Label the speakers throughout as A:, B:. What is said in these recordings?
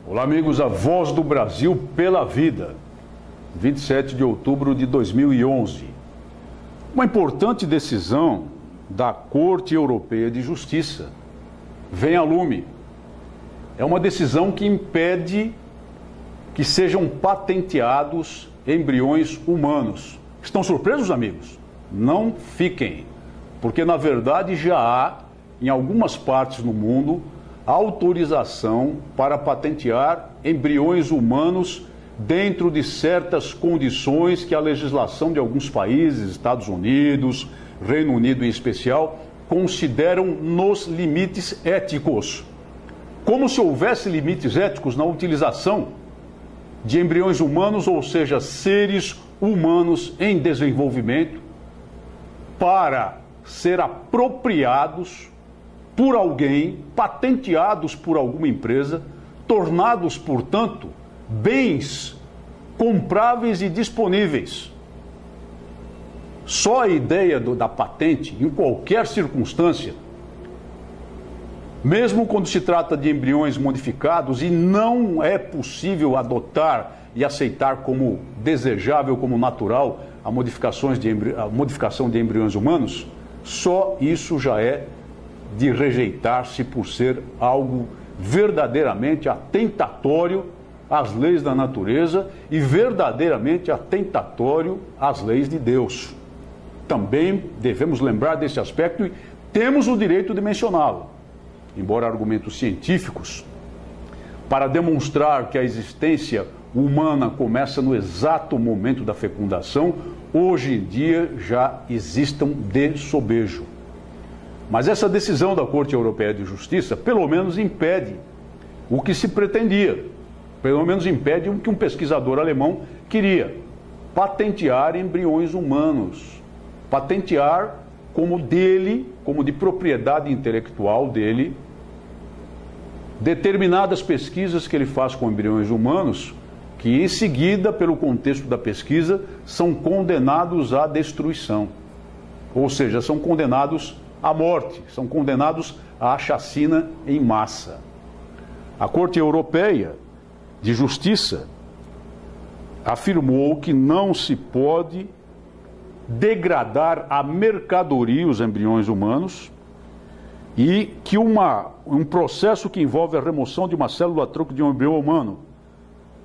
A: Olá, amigos, a Voz do Brasil pela Vida, 27 de outubro de 2011. Uma importante decisão da Corte Europeia de Justiça vem a lume. É uma decisão que impede que sejam patenteados embriões humanos. Estão surpresos, amigos? Não fiquem, porque na verdade já há, em algumas partes no mundo, autorização para patentear embriões humanos dentro de certas condições que a legislação de alguns países, Estados Unidos, Reino Unido em especial, consideram nos limites éticos. Como se houvesse limites éticos na utilização de embriões humanos, ou seja, seres humanos em desenvolvimento, para ser apropriados por alguém, patenteados por alguma empresa, tornados, portanto, bens compráveis e disponíveis. Só a ideia da patente, em qualquer circunstância, mesmo quando se trata de embriões modificados e não é possível adotar e aceitar como desejável, como natural, a modificação de embriões humanos, só isso já é de rejeitar-se por ser algo verdadeiramente atentatório às leis da natureza e verdadeiramente atentatório às leis de Deus. Também devemos lembrar desse aspecto e temos o direito de mencioná-lo, embora argumentos científicos, para demonstrar que a existência humana começa no exato momento da fecundação, hoje em dia já existam de sobejo. Mas essa decisão da Corte Europeia de Justiça, pelo menos impede o que se pretendia, pelo menos impede o que um pesquisador alemão queria: patentear embriões humanos, patentear como dele, como de propriedade intelectual dele, determinadas pesquisas que ele faz com embriões humanos, que em seguida, pelo contexto da pesquisa, são condenados à destruição, ou seja, são condenados à morte, são condenados à chacina em massa. A Corte Europeia de Justiça afirmou que não se pode degradar a mercadoria os embriões humanos e que um processo que envolve a remoção de uma célula-tronco de um embrião humano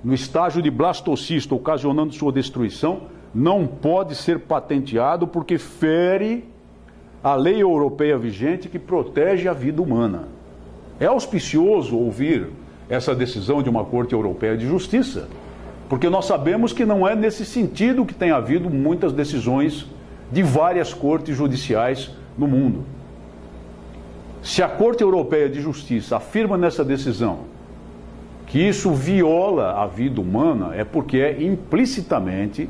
A: no estágio de blastocisto, ocasionando sua destruição, não pode ser patenteado porque fere a lei europeia vigente que protege a vida humana. É auspicioso ouvir essa decisão de uma Corte Europeia de Justiça, porque nós sabemos que não é nesse sentido que tem havido muitas decisões de várias cortes judiciais no mundo. Se a Corte Europeia de Justiça afirma nessa decisão que isso viola a vida humana, é porque implicitamente,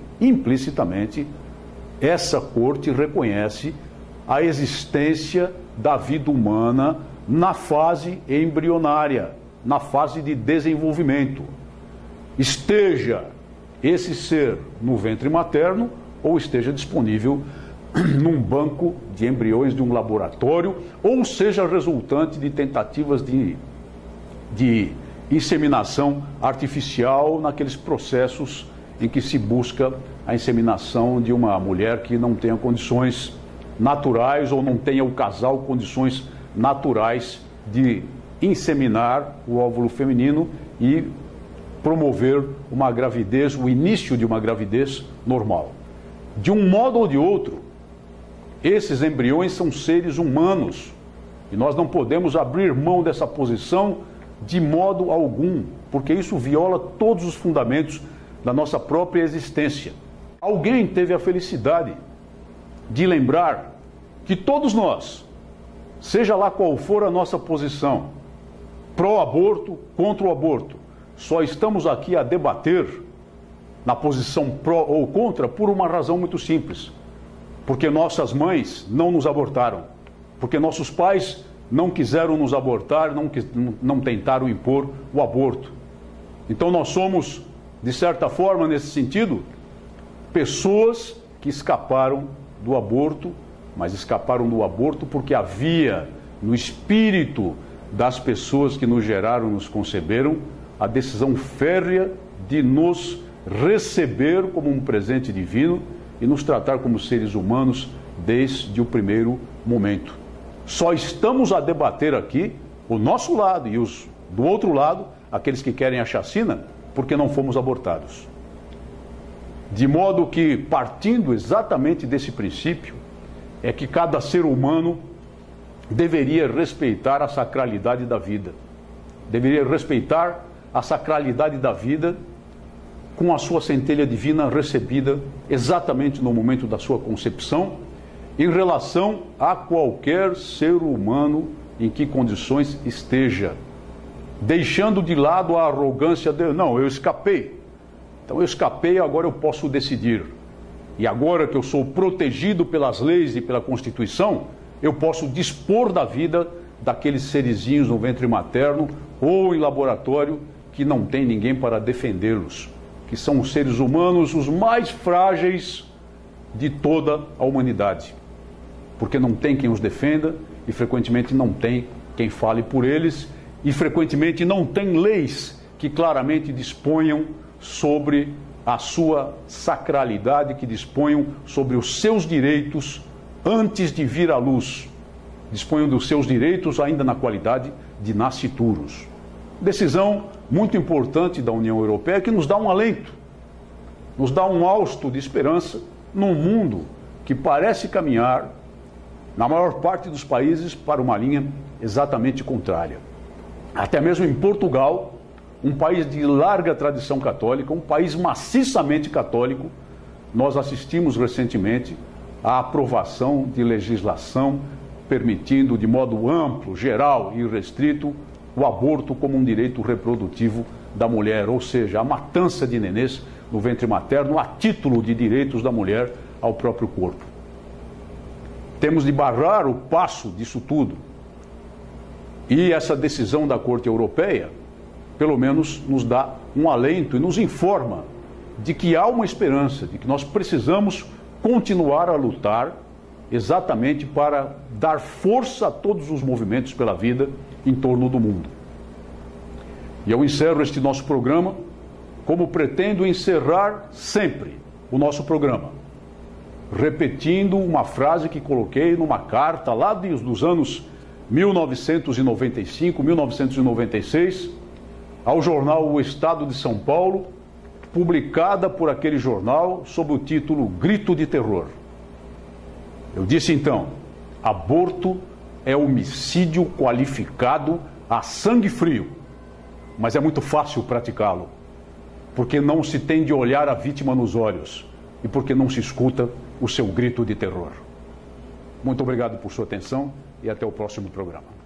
A: essa Corte reconhece a existência da vida humana na fase embrionária, na fase de desenvolvimento. Esteja esse ser no ventre materno ou esteja disponível num banco de embriões de um laboratório, ou seja resultante de tentativas de inseminação artificial naqueles processos em que se busca a inseminação de uma mulher que não tenha condições naturais ou não tenha o casal condições naturais de inseminar o óvulo feminino e promover uma gravidez, o início de uma gravidez normal. De um modo ou de outro, esses embriões são seres humanos e nós não podemos abrir mão dessa posição de modo algum, porque isso viola todos os fundamentos da nossa própria existência. Alguém teve a felicidade de lembrar que todos nós, seja lá qual for a nossa posição, pró-aborto, contra o aborto, só estamos aqui a debater na posição pró ou contra por uma razão muito simples. Porque nossas mães não nos abortaram, porque nossos pais não quiseram nos abortar, não tentaram impor o aborto. Então nós somos, de certa forma, nesse sentido, pessoas que escaparam do aborto, mas escaparam do aborto porque havia no espírito das pessoas que nos geraram, nos conceberam, a decisão férrea de nos receber como um presente divino e nos tratar como seres humanos desde o primeiro momento. Só estamos a debater aqui o nosso lado e os do outro lado, aqueles que querem a chacina, porque não fomos abortados. De modo que, partindo exatamente desse princípio, é que cada ser humano deveria respeitar a sacralidade da vida. Deveria respeitar a sacralidade da vida com a sua centelha divina recebida exatamente no momento da sua concepção, em relação a qualquer ser humano em que condições esteja, deixando de lado a arrogância de, não, eu escapei. Então eu escapei, agora eu posso decidir. E agora que eu sou protegido pelas leis e pela Constituição, eu posso dispor da vida daqueles serizinhos no ventre materno ou em laboratório que não tem ninguém para defendê-los, que são os seres humanos os mais frágeis de toda a humanidade, porque não tem quem os defenda e frequentemente não tem quem fale por eles e frequentemente não tem leis que claramente disponham sobre a sua sacralidade, que disponham sobre os seus direitos antes de vir à luz, disponham dos seus direitos ainda na qualidade de nascituros. Decisão muito importante da União Europeia que nos dá um alento, nos dá um hausto de esperança num mundo que parece caminhar, na maior parte dos países, para uma linha exatamente contrária. Até mesmo em Portugal, um país de larga tradição católica, um país maciçamente católico, nós assistimos recentemente à aprovação de legislação permitindo de modo amplo, geral e restrito o aborto como um direito reprodutivo da mulher, ou seja, a matança de nenês no ventre materno a título de direitos da mulher ao próprio corpo. Temos de barrar o passo disso tudo. E essa decisão da Corte Europeia, pelo menos, nos dá um alento e nos informa de que há uma esperança, de que nós precisamos continuar a lutar exatamente para dar força a todos os movimentos pela vida em torno do mundo. E eu encerro este nosso programa como pretendo encerrar sempre o nosso programa, repetindo uma frase que coloquei numa carta lá dos anos 1995, 1996, ao jornal O Estado de São Paulo, publicada por aquele jornal sob o título Grito de Terror. Eu disse então, aborto é homicídio qualificado a sangue frio, mas é muito fácil praticá-lo, porque não se tem de olhar a vítima nos olhos e porque não se escuta o seu grito de terror. Muito obrigado por sua atenção e até o próximo programa.